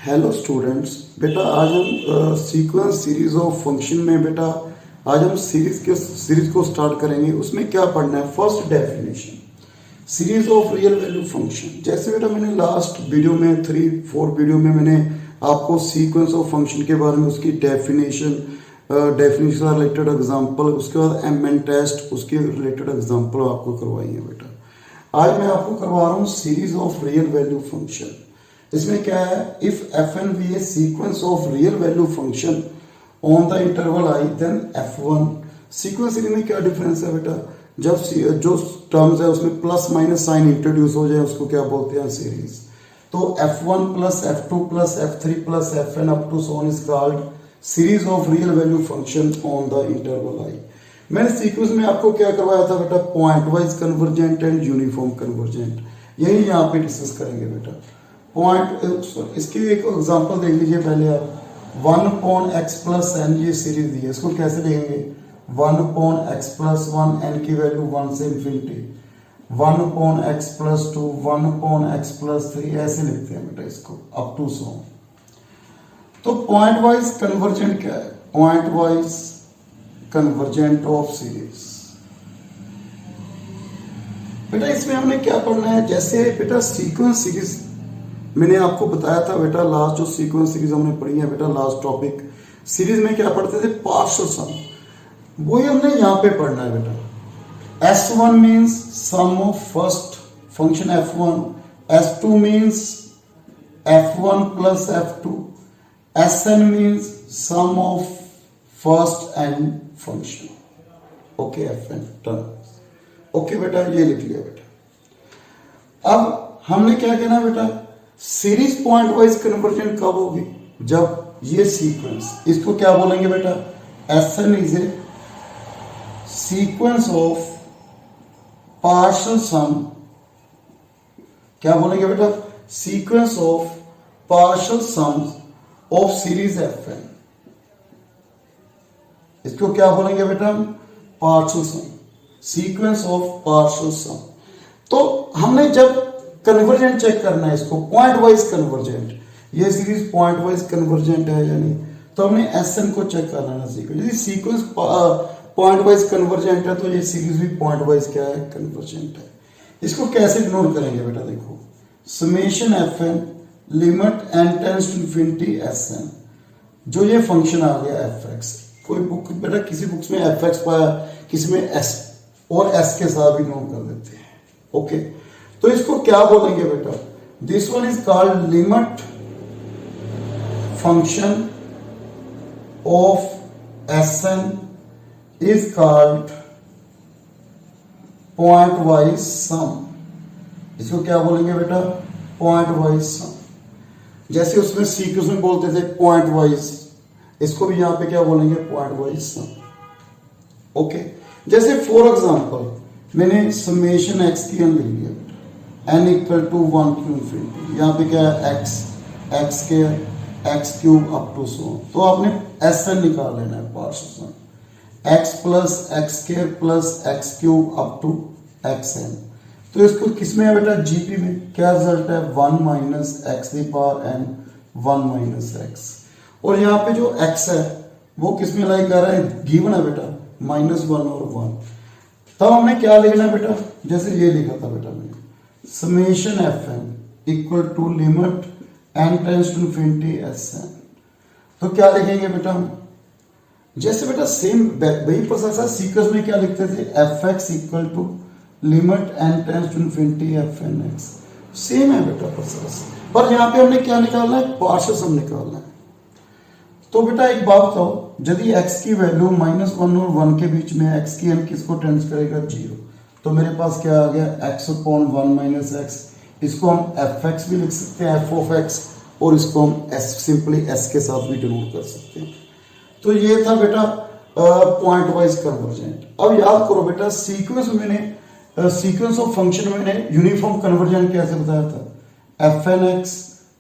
Hello students, बेटा आज हम सीक्वेंस सीरीज ऑफ फंक्शन में बेटा आज हम सीरीज को स्टार्ट करेंगे। उसमें क्या पढ़ना है? First definition series of real value function. जैसे बेटा मैंने लास्ट वीडियो में 3-4 वीडियो में मैंने आपको सीक्वेंस ऑफ फंक्शन के बारे में उसकी डेफिनेशन डेफिनेशन रिलेटेड एग्जांपल, उसके बाद एमएन टेस्ट उसके रिलेटेड एग्जांपल आपको करवाई है। बेटा आज मैं आपको करवा रहा हूँ series of real value function. इसमें क्या है? If F N be a sequence of real value function on the interval I then F1। Sequence series में क्या डिफरेंस है बेटा? जब जो टर्म्स है उसमें प्लस माइनस साइन इंट्रोड्यूस हो जाए उसको क्या बोलते हैं? सीरीज। तो F1 plus F2 plus F3 plus Fn up to so on is called series of real value function on the interval I. मैंने सीक्वेंस में आपको क्या करवाया था बेटा? Pointwise convergent and uniform convergent. यही यहाँ पे डिस्कस करेंगे बेटा। पॉइंट इसकी एक एग्जांपल देख लीजिए पहले आप। 1/x प्लस n ये सीरीज दी है, इसको कैसे लिखेंगे? 1/x प्लस 1 n की वैल्यू 1 से infinity, 1/x plus 2, 1/x plus 3 ऐसे लिखते हैं बेटा इसको अप टू सो। तो पॉइंट वाइज कन्वर्जेंट क्या है? Point wise convergent of series. बेटा इसमें हमने क्या पढ़ना है? जैसे बेटा सीक्वेंस सीरीज मैंने आपको बताया था बेटा, लास्ट जो सीक्वेंस सीरीज हमने पढ़ी है बेटा, लास्ट टॉपिक सीरीज में क्या पढ़ते थे? Partial sum. वही हमने यहाँ पे पढ़ना है बेटा। S1 means sum of first function F1, S2 means F1 plus F2, Sn means sum of first N function. Okay, Fn term. Okay बेटा, ये लिख लिया बेटा। अब हमने क्या कहना बेटा? सीरीज पॉइंट वाइज कन्वर्जेंट कब होगी? जब ये सीक्वेंस, इसको क्या बोलेंगे बेटा? Sn is a sequence of partial sum. क्या बोलेंगे बेटा? Sequence of partial sums of series Fn। इसको क्या बोलेंगे बेटा? Partial sum, sequence of partial sum. तो हमने जब कन्वर्जेंट चेक करना है इसको, पॉइंट वाइज कन्वर्जेंट, ये सीरीज पॉइंट वाइज कन्वर्जेंट है या नहीं, तो हमने Sn को चेक करना है सीक्वेंस। यदि सीक्वेंस पॉइंट वाइज कन्वर्जेंट है तो ये सीरीज भी पॉइंट वाइज क्या है? कन्वर्जेंट है। इसको कैसे डिनोट करेंगे बेटा? देखो, summation Fn limit n tends to infinity Sn। जो ये फंक्शन आ गया fx, कोई बुक बेटा किसी बुक्स में fx पाया, किसी में s और s के साथ भी नोट कर देते हैं। ओके, तो इसको क्या बोलेंगे बेटा? This one is called limit function of Sn is called pointwise sum. इसको क्या बोलेंगे बेटा? Pointwise sum. जैसे उसमें सीक्वेंस में बोलते थे पॉइंट वाइज, इसको भी यहां पे क्या बोलेंगे? Pointwise sum. ओके, जैसे फॉर एग्जांपल मैंने समेशन x की n लिख लिया बेटा, n equal to 1 to infinity. यहाँ पे क्या है? x square x cube up to so. तो आपने Sn निकाल लेना है, partial sum x plus x square plus x cube up to xn। तो इसको किसमें है बेटा? जीपी में। क्या रिजल्ट है? 1 minus x the power n 1 minus x. और यहाँ पे जो x है वो किसमें लाई कर रहा है? गिवन है बेटा, -1 और 1। तब हमने क्या लिखना है बेटा? जैसे ये लिखा था बेटा मैंने, summation Fn equal to limit n tends to infinity Sn। तो क्या लिखेंगे बेटा? जैसे बेटा सेम वही प्रोसेस है। सीक्वेंस में क्या लिखते थे? fx equal to limit n tends to infinity Fnx। Same है बेटा प्रोसेस, पर यहाँ पे हमने क्या निकालना है? पार्शियल सम निकालना है। तो बेटा एक बात बताओ, यदि x की वैल्यू -1 और 1 के बीच में x की n किसको टेंड्स करेगा? 0। तो मेरे पास क्या आ गया? x/1 minus x. इसको हम fx भी लिख सकते हैं, f ऑफ x, और इसको हम सिंपली s के साथ भी डिनोट कर सकते हैं। तो ये था बेटा पॉइंट वाइज कन्वर्जेंट। अब याद करो बेटा, सीक्वेंस में मैंने सीक्वेंस ऑफ फंक्शन में मैंने यूनिफॉर्म कन्वर्जेंट कैसे बताया था? Fnx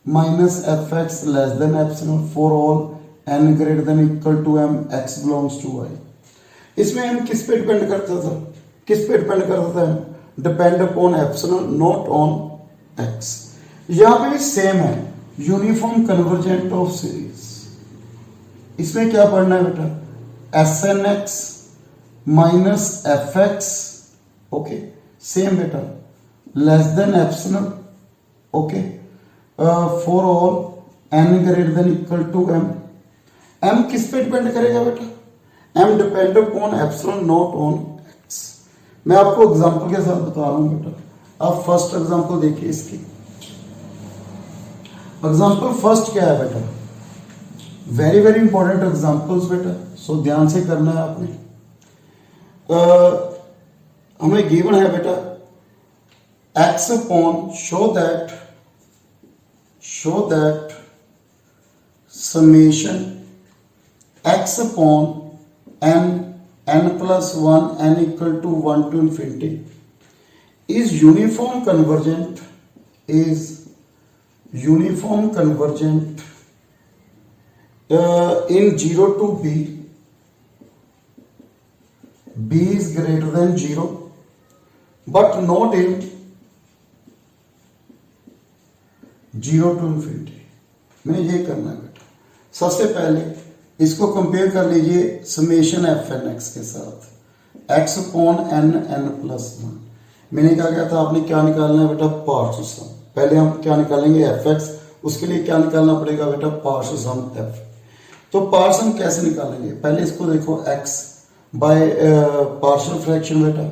minus fx less than epsilon for all n greater than equal to m x belongs to y। इसमें m किस पे डिपेंड करता था? किस पे डिपेंड करता था? Depend upon epsilon not on x। यहाँ पे भी सेम है, यूनिफॉर्म कन्वर्जेंट ऑफ सीरीज, इसमें क्या पढ़ना है बेटा, S N X minus F X, okay same बेटा, less than epsilon, okay for all N greater than equal to M. M किस पे डिपेंड करेगा बेटा, M depend upon epsilon not on X. मैं आपको एग्जांपल के साथ बता रहा हूं बेटा। आप फर्स्ट एग्जांपल देखिए इसकी। एग्जांपल फर्स्ट क्या है बेटा, वेरी वेरी इंपॉर्टेंट एग्जांपल्स बेटा, सो ध्यान से करना है आपने। हमें गिवन है बेटा x upon show that summation x upon n plus 1 n equal to 1 to infinity is uniform convergent in 0 to b is greater than 0 but not in 0 to infinity। मैंने ये करना है बेटा। सबसे पहले इसको कंपेयर कर लीजिए समेशन एफ एन एक्स के साथ, X upon N N plus 1। मैंने क्या कहा था, आपने क्या निकालना है बेटा, पार्शियल सम। पहले हम क्या निकालेंगे, एफ एक्स, उसके लिए क्या निकालना पड़ेगा बेटा, पार्शियल सम एफ। तो पार्शियल सम कैसे निकालेंगे, पहले इसको देखो, एक्स बाय पार्शियल फ्रैक्शन बेटा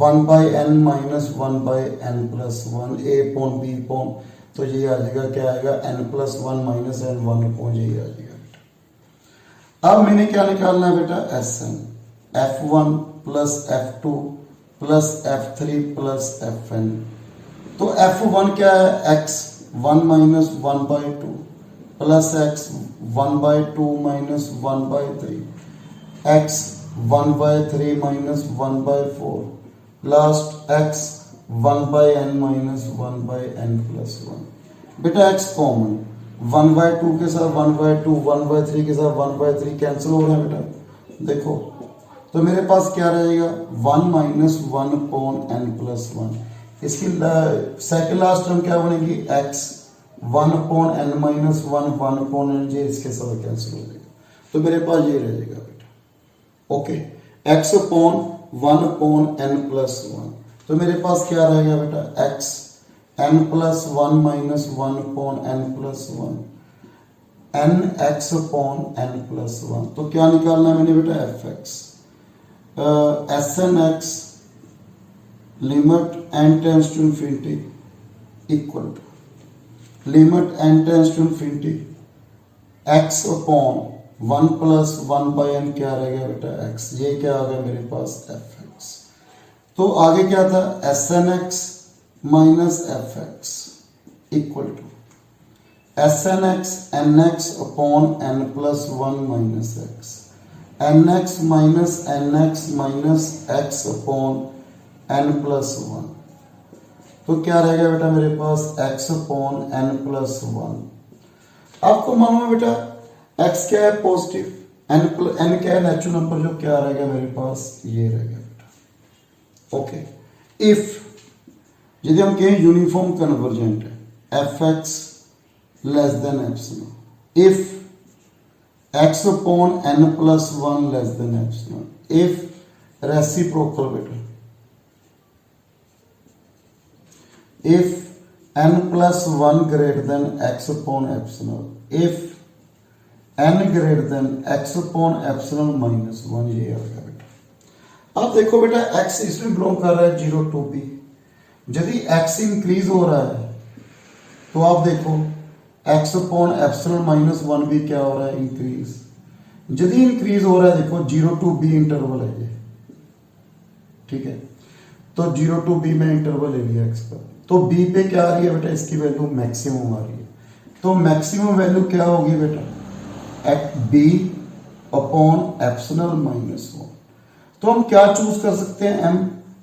1 by N minus 1 by N plus 1 A upon B upon, तो ये आ जाएगा, क्या आएगा, n plus 1 minus N 1 upon ये आ जाएगा बेटा। अब मैंने क्या निकालना है बेटा, S N, f1 plus f2 plus f3 plus fn। तो f1 क्या है, x 1 minus 1 by 2 plus x 1 by 2 minus 1 by 3 x 1 by 3 minus 1 by 4 last x 1 by n minus 1 by n plus 1। बेटा x कॉमन, 1 बाई 2 के साथ 1 by 2, 1 by 3 के साथ 1 by 3 cancel हो रहा है बेटा, देखो। तो मेरे पास क्या रहेगा, 1 माइनस 1 अपॉन n प्लस 1। इसकी सेकेंड लास्ट टर्म क्या बनेगी, x 1 upon n minus 1 1 upon n, ये इसके साथ कैंसिल हो जाएगा। तो मेरे पास ये रह जाएगा बेटा, okay, x upon 1 upon n plus 1। तो मेरे पास क्या रहेगा बेटा, x n plus 1 minus 1 upon n plus 1 n x upon n plus 1। तो क्या निकालना है मैंने बेटा, F X, S N X limit n tends to infinity equal to limit n tends to infinity x upon 1 plus 1 by n, क्या रहेगा बेटा, x। ये क्या आ गया मेरे पास, एफ एक्स। तो आगे क्या था, S N X minus F X equal to S N X N X upon N plus 1 minus X, N X minus X upon N plus 1। तो क्या रहेगा बेटा मेरे पास, एक्स अपॉन एन प्लस 1। आपको मालूम है बेटा एक्स क्या है, पॉजिटिव, एन क्या है, नेचुरल नंबर, जो क्या रहेगा मेरे पास, ये रहेगा बेटा, ओके। इफ यदि हम कहें यूनिफॉर्म कन्वर्जेंट है, F X less than epsilon, if X upon N plus 1 less than epsilon, if reciprocal बेटा, if N plus 1 greater than X upon epsilon, if n greater than x upon epsilon minus 1, ये आ गया बेटा। अब देखो बेटा x इसमें belong कर रहा है 0 टू b। यदि x इंक्रीज हो रहा है तो आप देखो x अपॉन एप्सिलॉन माइनस 1 भी क्या हो रहा है, इंक्रीज। यदि इंक्रीज हो रहा है, देखो 0 टू b इंटरवल है ये, ठीक है। तो 0 टू b में इंटरवल ले लिया x का, तो b पे क्या आ रही है बेटा, इसकी वैल्यू मैक्सिमम आ रही है। तो मैक्सिमम वैल्यू क्या होगी बेटा, बी अपॉन एप्सिलॉन माइनस 1। तो हम क्या चूज कर सकते हैं, एम।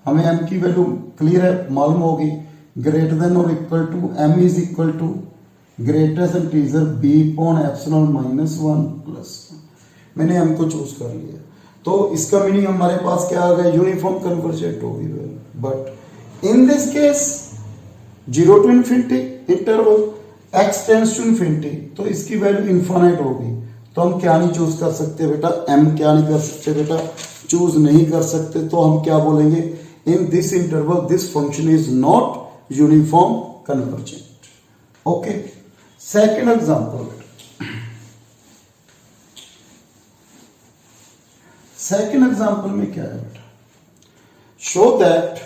हमें एम की वैल्यू क्लियर है, मालूम होगी, ग्रेटर देन और equal to M is equal to greatest integer B upon epsilon minus 1 plus 1। मैंने एम को चूज कर लिया, तो इसका मीनिंग हमारे पास क्या आ गया, यूनिफॉर्म कन्वर्जेंट होगी। But in this case 0 to infinity interval X tends to infinity, तो इसकी वैल्यू इन्फाइनाइट होगी, तो हम क्या नहीं चूज कर सकते बेटा, एम क्या नहीं कर सकते बेटा, चूज नहीं कर सकते, तो हम क्या बोलेंगे, in this interval this function is not uniform convergent. Okay, second example बेटा, सेकेंड एग्जांपल में क्या है बेटा, show that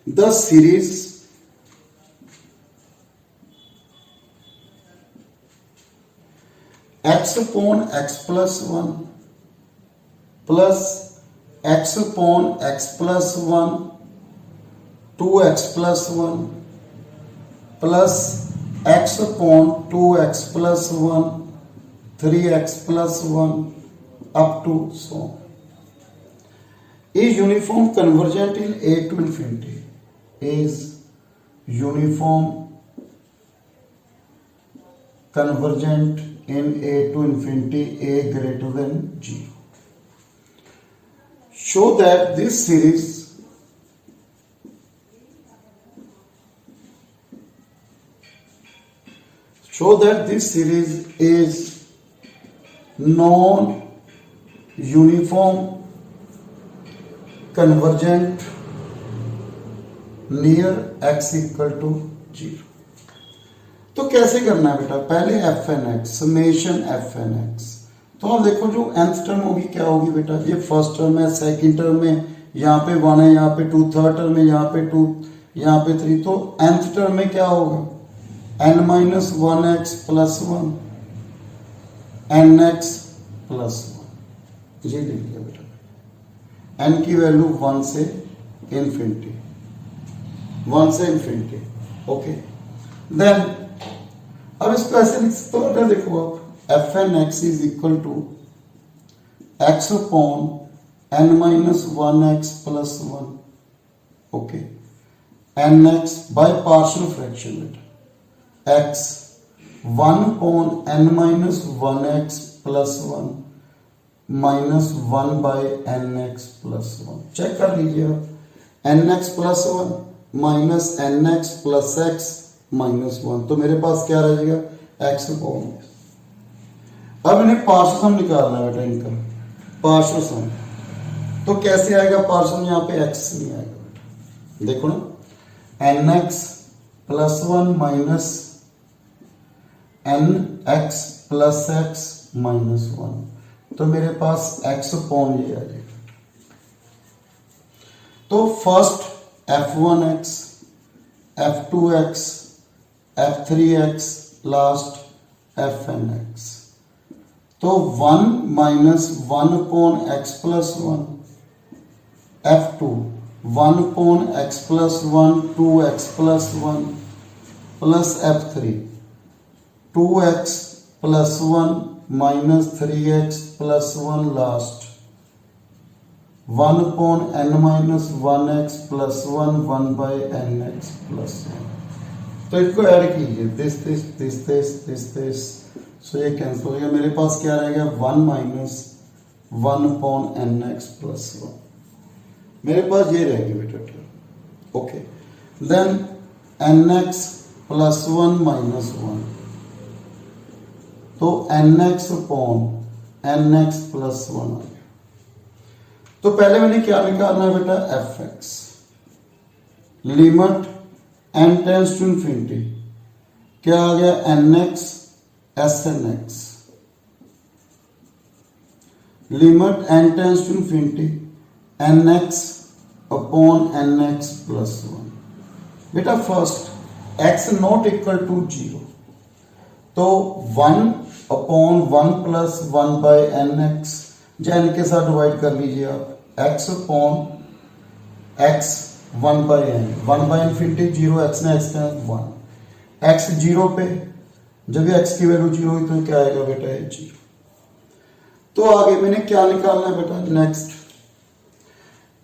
the series x upon x plus 1 plus x upon x plus 1 2x plus 1 plus x upon 2x plus 1 3x plus 1 up to so on is uniform convergent in A to infinity, is uniform convergent in A to infinity, A greater than 0. Show that this series is non-uniform convergent near x equal to 0। तो कैसे करना है बेटा, पहले F N X summation F N X, तो आप देखो जो nth टर्म होगी क्या होगी बेटा, ये फर्स्ट टर्म है, सेकंड टर्म में यहाँ पे 1 है, यहाँ पे 2, थर्ड टर्म में यहाँ पे 2, यहाँ पे 3, तो nth टर्म में क्या होगा, n minus 1x plus 1 nx plus 1, ये लिख लिया बेटा, n की वैल्यू 1 से इंफिनिटी, 1 से इंफिनिटी। ओके, देन अब इसको ऐसे लिख सकते हो, देखो आप F N X is equal to X upon N minus 1x plus 1, okay, N X by partial fraction बेटा, X 1 upon N minus 1x plus 1 minus 1 by N X plus 1, check कर लीजिए आप, N X plus 1 minus N X plus X minus 1, तो मेरे पास क्या रहेगा, x upon. अब इन्हें पार्शियल सम निकालना है बेटा, इनका पार्शियल सम, तो कैसे आएगा पार्शियल, यहाँ पे एक्स नहीं आएगा बेटा, देखो ना, N X plus 1 minus N X plus X minus 1, तो मेरे पास x अपॉन ये आ जाएगा। तो first f1x, f2x, f3x, last fnx, तो 1 minus 1 upon x plus 1, f2 1 upon x plus 1 2x plus 1 plus f3 2x plus 1 minus 3x plus 1 last 1 upon n minus 1x plus 1 1 by N X plus 1, तो इसको add कीजिए, this, सो ये cancel हो गया, मेरे पास क्या रहेगा, 1 minus 1 upon N X plus 1, मेरे पास ये रहेगी बेटा। Okay, then N X plus 1 minus 1, तो N X upon N X plus 1 आ गया। तो पहले मैंने क्या निकालना है बेटा, F X, limit N tends to infinity, क्या आ गया, N X S N X, limit N tends to infinity N X upon N X plus 1। बेटा first x not equal to 0, तो 1 अपॉन 1 plus 1 by N X, N के साथ divide कर लीजिए आप, X upon X 1 by N, 1 by infinity 0, X ने X का 1, एक्स 0 पे, जब एक्स की वैल्यू 0 हुई तो क्या आएगा बेटा, 0। तो आगे मैंने क्या निकालना है बेटा, नेक्स्ट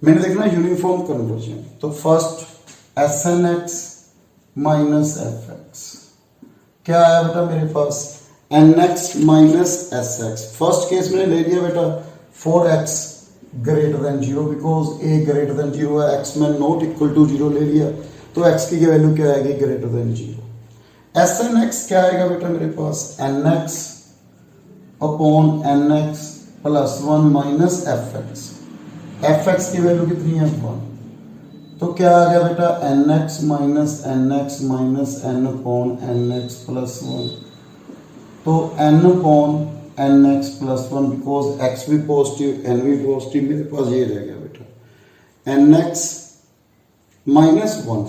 मैंने देखना यूनिफॉर्म कन्वर्जन, तो first S N X minus F X, क्या आया बेटा मेरे पास, N X minus S X, first case में ले लिया बेटा 4x greater than 0 because A greater than 0 है, एक्स में नॉट इक्वल टू 0 ले लिया तो एक्स की वैल्यू क्या आएगी greater than 0। S N X क्या आएगा बेटा मेरे पास N X upon N X plus 1 minus F X. F X की वैल्यू कितनी है 1, तो क्या आ गया बेटा N X minus N upon N X plus 1। तो N upon N X plus 1 because X भी पॉजिटिव एन भी पॉजिटिव, मेरे पास ये रह गया बेटा एन एक्स माइनस 1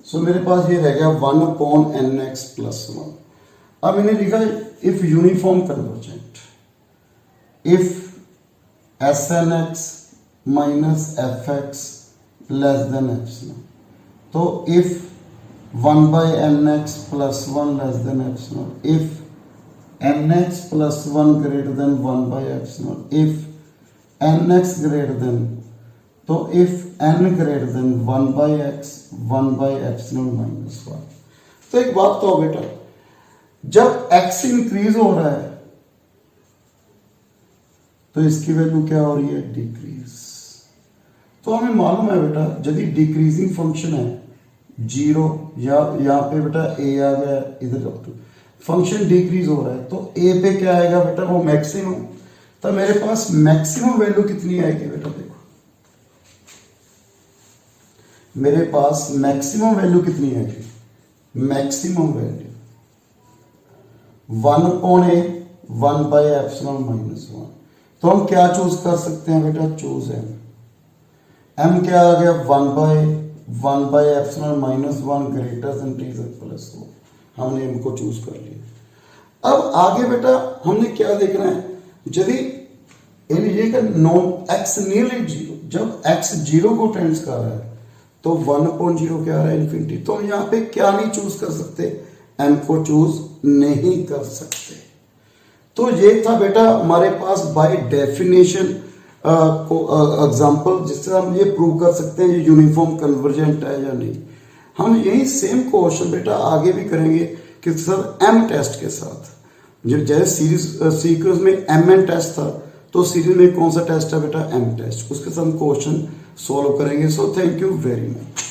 सो मेरे पास ये रह गया 1 अपॉन एन एक्स प्लस 1। अब मैंने लिखा if uniform convergent, if S N X minus F X less than epsilon, तो if 1 by N X plus 1 less than epsilon, if N X plus 1 greater than 1 by epsilon, if N X greater than, तो if N greater than 1 by X 1 by epsilon minus 1। तो एक बात तो बेटा जब x increase हो रहा है तो इसकी वैल्यू क्या हो रही है डिक्रीज। तो हमें मालूम है बेटा यदि डिक्रीजिंग फंक्शन है 0 या यहाँ पे बेटा a आ गया इधर फंक्शन डिक्रीज हो रहा है तो a पे क्या आएगा बेटा वो मैक्सिमम। तो मेरे पास मैक्सिमम वैल्यू कितनी आएगी बेटा देखो, मेरे पास मैक्सिमम वैल्यू कितनी आएगी, maximum value 1 upon A 1 by epsilon minus 1। तो हम क्या चूज कर सकते हैं बेटा चूज एम क्या आ गया 1 by epsilon minus 1 greater then T plus 1, हमने एम को चूज कर लिया। अब आगे बेटा हमने क्या देखना है, यदि नॉन एक्स नियरली 0, जब एक्स 0 को टेंड्स कर रहा है तो 1 अपॉन 0 क्या आ रहा है इन्फिनिटी। तो हम यहाँ पे क्या नहीं चूज कर सकते, एम को चूज नहीं कर सकते। तो ये था बेटा हमारे पास बाय डेफिनेशन को एग्जांपल जिससे हम ये प्रूव कर सकते हैं ये यूनिफॉर्म कन्वर्जेंट है या नहीं। हम यही सेम क्वेश्चन बेटा आगे भी करेंगे कि सर एम टेस्ट के साथ, जैसे सीरीज सीक्वेंस में एम एन टेस्ट था तो सीरीज में कौन सा टेस्ट है बेटा एम टेस्ट, उसके साथ हम क्वेश्चन सॉल्व करेंगे। So thank you very much.